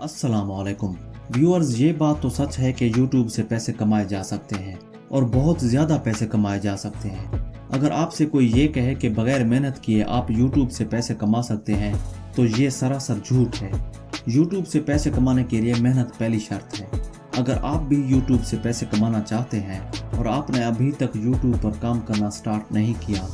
अस्सलाम वालेकुम व्यूअर्स, ये बात तो सच है कि YouTube से पैसे कमाए जा सकते हैं और बहुत ज़्यादा पैसे कमाए जा सकते हैं। अगर आपसे कोई ये कहे कि बगैर मेहनत किए आप YouTube से पैसे कमा सकते हैं तो ये सरासर झूठ है। YouTube से पैसे कमाने के लिए मेहनत पहली शर्त है। अगर आप भी YouTube से पैसे कमाना चाहते हैं और आपने अभी तक YouTube पर काम करना स्टार्ट नहीं किया,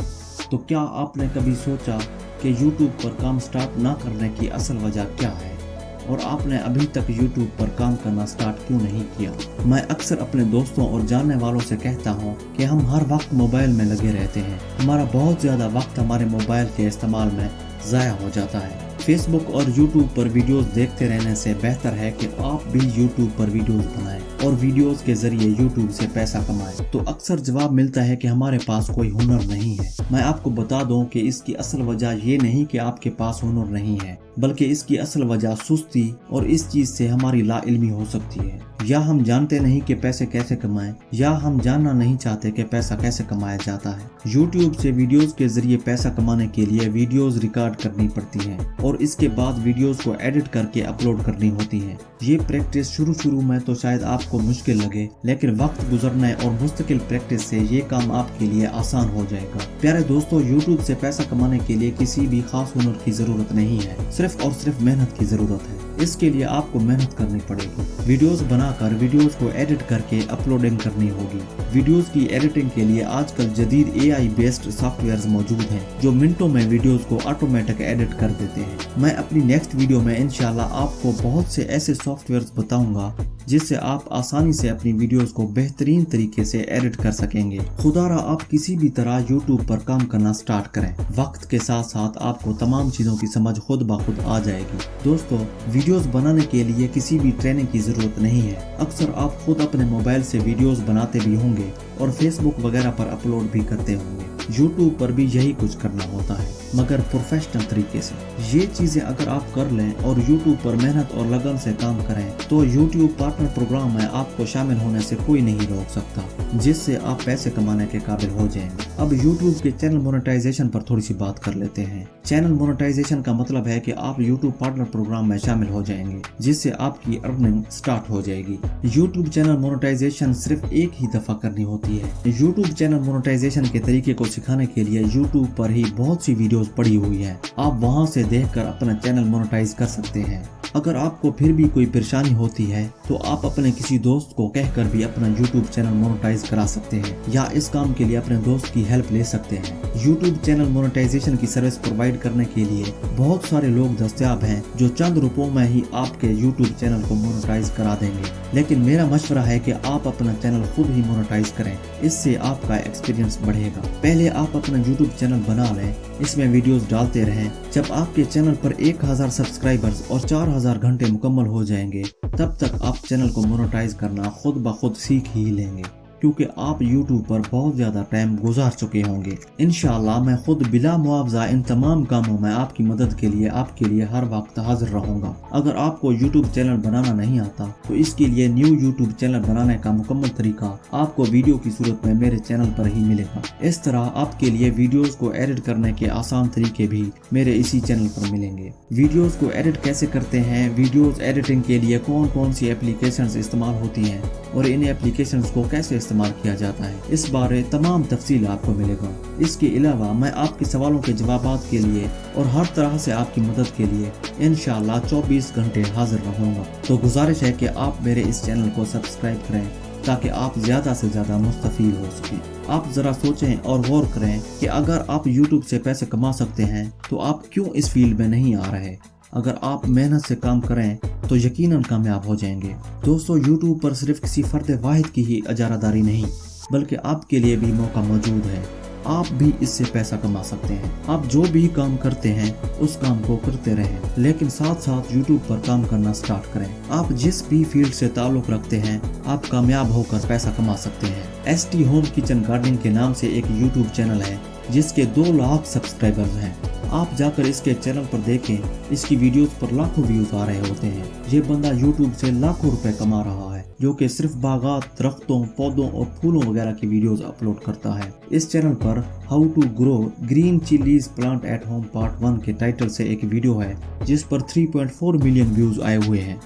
तो क्या आपने कभी सोचा कि YouTube पर काम स्टार्ट ना करने की असल वजह क्या है और आपने अभी तक YouTube पर काम करना स्टार्ट क्यों नहीं किया? मैं अक्सर अपने दोस्तों और जानने वालों से कहता हूँ कि हम हर वक्त मोबाइल में लगे रहते हैं। हमारा बहुत ज़्यादा वक्त हमारे मोबाइल के इस्तेमाल में ज़ाया हो जाता है। फेसबुक और YouTube पर वीडियोस देखते रहने से बेहतर है कि आप भी YouTube पर वीडियोस बनाएं और वीडियोस के जरिए YouTube से पैसा कमाएं। तो अक्सर जवाब मिलता है कि हमारे पास कोई हुनर नहीं है। मैं आपको बता दूं कि इसकी असल वजह ये नहीं कि आपके पास हुनर नहीं है, बल्कि इसकी असल वजह सुस्ती और इस चीज से हमारी लाइल्मी हो सकती है। या हम जानते नहीं कि पैसे कैसे कमाएं, या हम जानना नहीं चाहते कि पैसा कैसे कमाया जाता है। YouTube से वीडियोस के जरिए पैसा कमाने के लिए वीडियोस रिकॉर्ड करनी पड़ती है और इसके बाद वीडियोस को एडिट करके अपलोड करनी होती है। ये प्रैक्टिस शुरू में तो शायद आपको मुश्किल लगे, लेकिन वक्त गुजरने और मुस्तकिल प्रैक्टिस से ये काम आपके लिए आसान हो जाएगा। प्यारे दोस्तों, YouTube से पैसा कमाने के लिए किसी भी खास हुनर की जरूरत नहीं है, सिर्फ और सिर्फ मेहनत की जरूरत है। इसके लिए आपको मेहनत करनी पड़ेगी। वीडियोस बनाकर वीडियोस को एडिट करके अपलोडिंग करनी होगी। वीडियोस की एडिटिंग के लिए आजकल जदीद AI बेस्ड सॉफ्टवेयर्स मौजूद हैं जो मिनटों में वीडियोस को ऑटोमेटिक एडिट कर देते हैं। मैं अपनी नेक्स्ट वीडियो में इंशाल्लाह आपको बहुत से ऐसे सॉफ्टवेयर्स बताऊंगा जिससे आप आसानी से अपनी वीडियोस को बेहतरीन तरीके से एडिट कर सकेंगे। खुदारा आप किसी भी तरह YouTube पर काम करना स्टार्ट करें। वक्त के साथ साथ आपको तमाम चीजों की समझ खुद ब खुद आ जाएगी। दोस्तों, वीडियोस बनाने के लिए किसी भी ट्रेनिंग की जरूरत नहीं है। अक्सर आप खुद अपने मोबाइल से वीडियोस बनाते भी होंगे और Facebook वगैरह पर अपलोड भी करते होंगे। YouTube पर भी यही कुछ करना होता है, मगर प्रोफेशनल तरीके से। ये चीजें अगर आप कर लें और YouTube पर मेहनत और लगन से काम करें तो YouTube पार्टनर प्रोग्राम में आपको शामिल होने से कोई नहीं रोक सकता, जिससे आप पैसे कमाने के काबिल हो जाएंगे। अब YouTube के चैनल मोनेटाइजेशन पर थोड़ी सी बात कर लेते हैं। चैनल मोनेटाइजेशन का मतलब है कि आप YouTube पार्टनर प्रोग्राम में शामिल हो जाएंगे, जिससे आपकी अर्निंग स्टार्ट हो जाएगी। YouTube चैनल मोनेटाइजेशन सिर्फ एक ही दफा करनी होती है। YouTube चैनल मोनेटाइजेशन के तरीके को सिखाने के लिए YouTube पर ही बहुत सी वीडियोस पड़ी हुई हैं। आप वहां से देखकर अपना चैनल मोनेटाइज कर सकते हैं। अगर आपको फिर भी कोई परेशानी होती है तो आप अपने किसी दोस्त को कहकर भी अपना YouTube चैनल मोनेटाइज करा सकते हैं, या इस काम के लिए अपने दोस्त की हेल्प ले सकते हैं। YouTube चैनल मोनेटाइजेशन की सर्विस प्रोवाइड करने के लिए बहुत सारे लोग दस्तयाब हैं जो चंद रुपयों में ही आपके YouTube चैनल को मोनेटाइज करा देंगे। लेकिन मेरा मशवरा है कि आप अपना चैनल खुद ही मोनेटाइज करें, इससे आपका एक्सपीरियंस बढ़ेगा। पहले आप अपना YouTube चैनल बना लें, इसमें वीडियोस डालते रहें। जब आपके चैनल पर 1000 सब्सक्राइबर्स और 4000 घंटे मुकम्मल हो जाएंगे, तब तक आप चैनल को मोनेटाइज करना खुद ब खुद सीख ही लेंगे, क्योंकि आप YouTube पर बहुत ज़्यादा टाइम गुजार चुके होंगे। इंशाअल्लाह मैं खुद बिला मुआवजा इन तमाम कामों में आपकी मदद के लिए आपके लिए हर वक्त हाजिर रहूंगा। अगर आपको YouTube चैनल बनाना नहीं आता तो इसके लिए न्यू YouTube चैनल बनाने का मुकम्मल तरीका आपको वीडियो की सूरत में मेरे चैनल पर ही मिलेगा। इस तरह आपके लिए वीडियोस को एडिट करने के आसान तरीके भी मेरे इसी चैनल पर मिलेंगे। वीडियोस को एडिट कैसे करते हैं, वीडियोस एडिटिंग के लिए कौन कौन सी एप्लीकेशंस इस्तेमाल होती हैं और इन एप्लीकेशंस को कैसे इस्तेमाल किया जाता है, इस बारे तमाम तफसील आपको मिलेगा। इसके अलावा मैं आपके सवालों के जवाबात के लिए और हर तरह से आपकी मदद के लिए इंशाअल्लाह 24 घंटे हाजिर रहूंगा। तो गुजारिश है कि आप मेरे इस चैनल को सब्सक्राइब करें ताकि आप ज़्यादा से ज़्यादा मुस्तफीद हो सकें। आप ज़रा सोचें और गौर करें कि अगर आप YouTube से पैसे कमा सकते हैं तो आप क्यों इस फील्ड में नहीं आ रहे। अगर आप मेहनत से काम करें तो यकीनन कामयाब हो जाएंगे। दोस्तों, YouTube पर सिर्फ किसी फर्द वाहिद की ही इजारादारी नहीं, बल्कि आपके लिए भी मौका मौजूद है। आप भी इससे पैसा कमा सकते हैं। आप जो भी काम करते हैं उस काम को करते रहें, लेकिन साथ साथ YouTube पर काम करना स्टार्ट करें। आप जिस भी फील्ड से ताल्लुक रखते हैं आप कामयाब होकर पैसा कमा सकते हैं। ST होम किचन गार्डनिंग के नाम से एक YouTube चैनल है जिसके 2 लाख सब्सक्राइबर्स हैं। आप जाकर इसके चैनल पर देखें, इसकी वीडियोस पर लाखों व्यूज आ रहे होते हैं। ये बंदा YouTube से लाखों रुपए कमा रहा है, जो कि सिर्फ बागात, दरख्तों, पौधों और फूलों वगैरह की वीडियोस अपलोड करता है। इस चैनल पर how to grow green chillies plant at home part 1 के टाइटल से एक वीडियो है जिस पर 3.4 मिलियन व्यूज आए हुए हैं।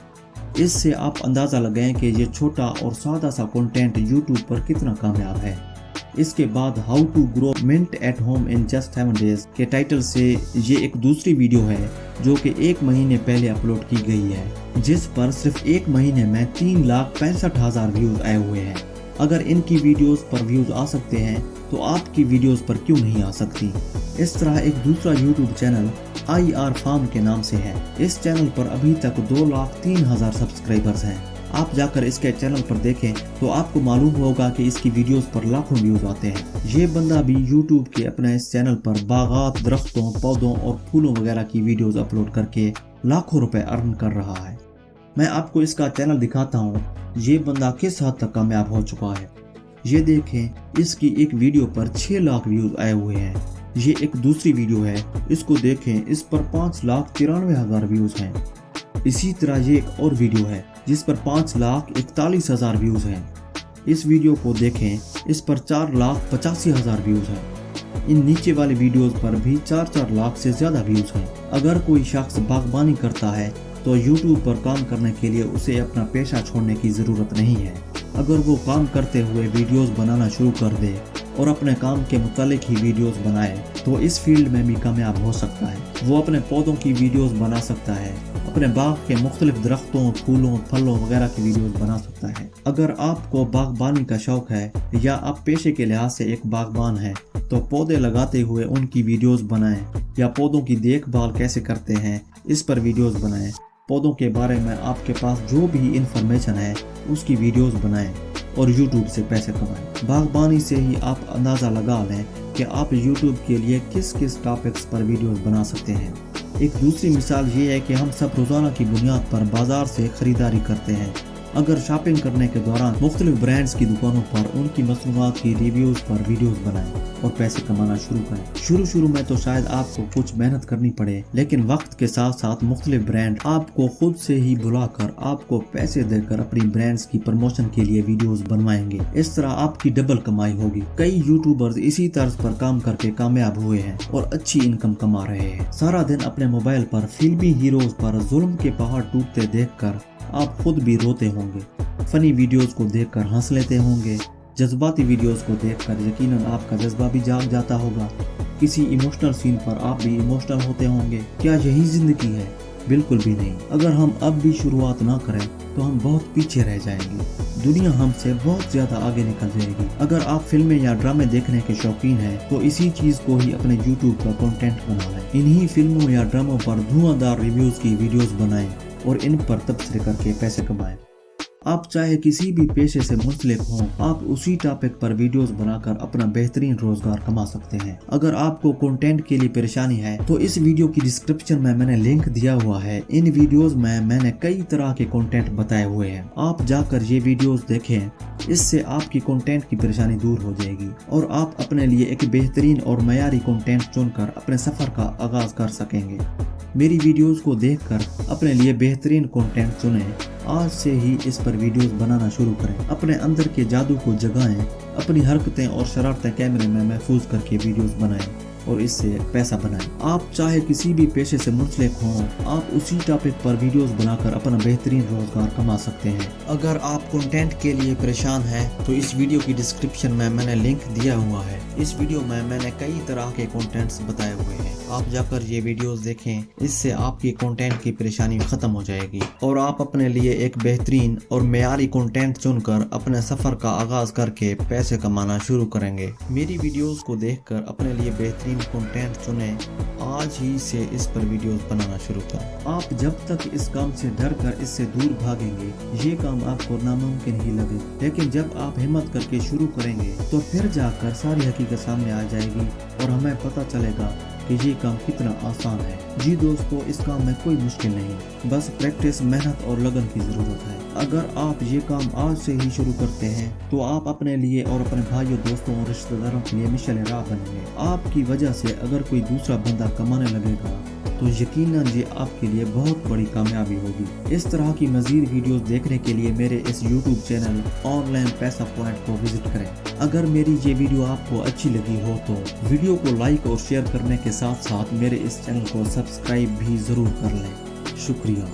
इससे आप अंदाज़ा लगाएं कि ये छोटा और सादा सा कंटेंट यूट्यूब पर कितना कामयाब है। इसके बाद how to grow mint at home in just 7 days के टाइटल से ये एक दूसरी वीडियो है जो कि 1 महीने पहले अपलोड की गई है, जिस पर सिर्फ 1 महीने में 3,65,000 व्यूज आए हुए हैं। अगर इनकी वीडियोस पर व्यूज आ सकते हैं तो आपकी वीडियोस पर क्यों नहीं आ सकती। इस तरह एक दूसरा यूट्यूब चैनल IR फार्म के नाम से है। इस चैनल पर अभी तक 2,03,000 सब्सक्राइबर्स हैं। आप जाकर इसके चैनल पर देखें तो आपको मालूम होगा कि इसकी वीडियोस पर लाखों व्यूज आते हैं। ये बंदा भी यूट्यूब के अपने इस चैनल पर बागात, दरख्तों, पौधों और फूलों वगैरह की वीडियोस अपलोड करके लाखों रुपए अर्न कर रहा है। मैं आपको इसका चैनल दिखाता हूँ, ये बंदा किस हद तक कामयाब हो चुका है। ये देखें, इसकी एक वीडियो पर 6 लाख व्यूज आए हुए हैं। ये एक दूसरी वीडियो है, इसको देखें, इस पर 5,93,000 व्यूज हैं। इसी तरह ये एक और वीडियो है जिस पर 5,41,000 व्यूज हैं। इस वीडियो को देखें, इस पर 4,85,000 व्यूज हैं। इन नीचे वाली वीडियोस पर भी 4-4 लाख से ज्यादा व्यूज हैं। अगर कोई शख्स बागबानी करता है तो यूट्यूब पर काम करने के लिए उसे अपना पेशा छोड़ने की ज़रूरत नहीं है। अगर वो काम करते हुए वीडियोस बनाना शुरू कर दे और अपने काम के मुतालिक ही वीडियोस बनाए तो इस फील्ड में भी कामयाब हो सकता है। वो अपने पौधों की वीडियोस बना सकता है, अपने बाग के मुख्तलिफ दरख्तों, फूलों, फलों वगैरह की वीडियोस बना सकता है। अगर आपको बागबानी का शौक है या आप पेशे के लिहाज से एक बागबान हैं तो पौधे लगाते हुए उनकी वीडियोस बनाएं या पौधों की देखभाल कैसे करते हैं इस पर वीडियोस बनाएं। पौधों के बारे में आपके पास जो भी इंफॉर्मेशन है उसकी वीडियोस बनाएं और यूट्यूब से पैसे कमाएं। बागबानी से ही आप अंदाज़ा लगा लें कि आप यूट्यूब के लिए किस किस टॉपिक्स पर वीडियोस बना सकते हैं। एक दूसरी मिसाल ये है कि हम सब रोज़ाना की बुनियाद पर बाजार से ख़रीदारी करते हैं। अगर शॉपिंग करने के दौरान मुख्तलिफ ब्रांड्स की दुकानों पर उनकी मसनूआत की रिव्यूज़ पर वीडियोस बनाएं और पैसे कमाना शुरू करें। शुरू में तो शायद आपको कुछ मेहनत करनी पड़े, लेकिन वक्त के साथ साथ मुख्तलिफ ब्रांड आपको खुद से ही बुलाकर आपको पैसे देकर अपनी ब्रांड्स की प्रमोशन के लिए वीडियोस बनवाएंगे। इस तरह आपकी डबल कमाई होगी। कई यूट्यूबर्स इसी तर्ज पर काम करके कामयाब हुए हैं और अच्छी इनकम कमा रहे हैं। सारा दिन अपने मोबाइल पर फिल्मी हीरोज पर जुल्म के पहाड़ टूटते देखकर आप खुद भी रोते होंगे, फनी वीडियोस को देखकर हंस लेते होंगे, जज्बाती वीडियोस को देखकर यकीनन आपका जज्बा भी जाग जाता होगा। किसी इमोशनल सीन पर आप भी इमोशनल होते होंगे। क्या यही जिंदगी है? बिल्कुल भी नहीं। अगर हम अब भी शुरुआत ना करें तो हम बहुत पीछे रह जाएंगे। दुनिया हमसे बहुत ज्यादा आगे निकल जाएगी। अगर आप फिल्में या ड्रामे देखने के शौकीन हैं तो इसी चीज को ही अपने यूट्यूब का कंटेंट बना लें। इन्हीं फिल्मों या ड्रामों पर धुआंधार रिव्यूज की वीडियोस बनाएं और इन पर तबसरे करके पैसे कमाएं। आप चाहे किसी भी पेशे से मुंसलिक हों, आप उसी टॉपिक पर वीडियोस बनाकर अपना बेहतरीन रोजगार कमा सकते हैं। अगर आपको कंटेंट के लिए परेशानी है तो इस वीडियो की डिस्क्रिप्शन में मैंने लिंक दिया हुआ है। इन वीडियोस में मैंने कई तरह के कंटेंट बताए हुए हैं। आप जाकर ये वीडियोस देखें, इससे आपकी कंटेंट की परेशानी दूर हो जाएगी और आप अपने लिए एक बेहतरीन और मयारी कंटेंट चुनकर अपने सफर का आगाज कर सकेंगे। मेरी वीडियोस को देखकर अपने लिए बेहतरीन कंटेंट चुनें। आज से ही इस पर वीडियोस बनाना शुरू करें। अपने अंदर के जादू को जगाएं। अपनी हरकतें और शरारतें कैमरे में महफूज करके वीडियोस बनाएं और इससे पैसा बनाएं। आप चाहे किसी भी पेशे से मुंसलिक हों, आप उसी टॉपिक पर वीडियोस बनाकर अपना बेहतरीन रोजगार कमा सकते हैं। अगर आप कंटेंट के लिए परेशान हैं तो इस वीडियो की डिस्क्रिप्शन में मैंने लिंक दिया हुआ है। इस वीडियो में मैंने कई तरह के कंटेंट्स बताए हुए हैं। आप जाकर ये वीडियोस देखें, इससे आपकी कंटेंट की परेशानी खत्म हो जाएगी और आप अपने लिए एक बेहतरीन और मेयारी कंटेंट चुनकर अपने सफर का आगाज करके पैसे कमाना शुरू करेंगे। मेरी वीडियोस को देखकर अपने लिए बेहतरीन कंटेंट चुनें। आज ही से इस पर वीडियोस बनाना शुरू करें। आप जब तक इस काम से डर कर इससे दूर भागेंगे, ये काम आपको नामुमकिन ही लगे, लेकिन जब आप हिम्मत करके शुरू करेंगे तो फिर जाकर सारी हकीकत सामने आ जाएगी और हमें पता चलेगा कि ये काम कितना आसान है। जी दोस्तों, इस काम में कोई मुश्किल नहीं, बस प्रैक्टिस, मेहनत और लगन की जरूरत है। अगर आप ये काम आज से ही शुरू करते हैं तो आप अपने लिए और अपने भाइयों, दोस्तों और रिश्तेदारों के लिए मिसाल राह बनेंगे। आपकी वजह से अगर कोई दूसरा बंदा कमाने लगेगा तो यकीनन ये आपके लिए बहुत बड़ी कामयाबी होगी। इस तरह की मजीद वीडियोस देखने के लिए मेरे इस YouTube चैनल ऑनलाइन पैसा पॉइंट को विजिट करें। अगर मेरी ये वीडियो आपको अच्छी लगी हो तो वीडियो को लाइक और शेयर करने के साथ साथ मेरे इस चैनल को सब्सक्राइब भी जरूर कर लें। शुक्रिया।